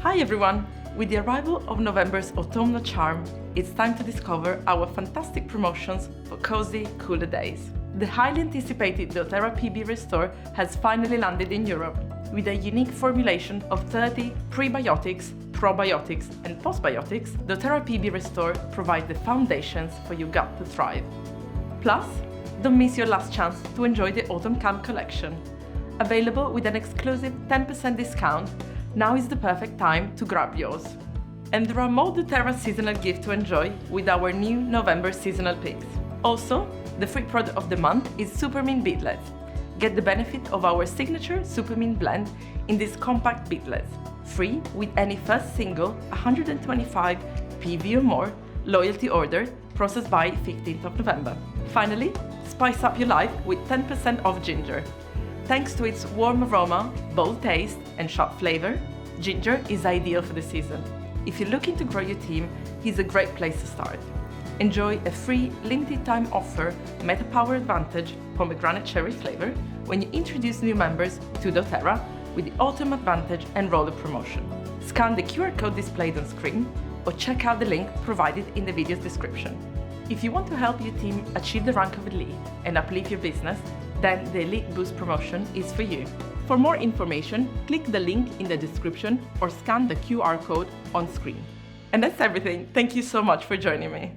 Hi everyone! With the arrival of November's autumnal charm, it's time to discover our fantastic promotions for cozy, cooler days. The highly anticipated dōTERRA PB Restore has finally landed in Europe. With a unique formulation of 30 prebiotics, probiotics and postbiotics, dōTERRA PB Restore provides the foundations for your gut to thrive. Plus, don't miss your last chance to enjoy the Autumn Camp collection. Available with an exclusive 10% discount, now is the perfect time to grab yours. And there are more dōTERRA seasonal gifts to enjoy with our new November seasonal picks. Also, the free product of the month is Supermint Beadlets. Get the benefit of our signature Supermint blend in these compact beadlets, free with any first single 125 PV or more loyalty order processed by 15th of November. Finally, spice up your life with 10% off ginger. Thanks to its warm aroma, bold taste and sharp flavor, ginger is ideal for the season. If you're looking to grow your team, here's a great place to start. Enjoy a free limited time offer Meta Power Advantage pomegranate cherry flavor when you introduce new members to dōTERRA with the Autumn Advantage and Roller promotion. Scan the QR code displayed on screen or check out the link provided in the video's description. If you want to help your team achieve the rank of elite and uplift your business, then the Elite Boost promotion is for you. For more information, click the link in the description or scan the QR code on screen. And that's everything. Thank you so much for joining me.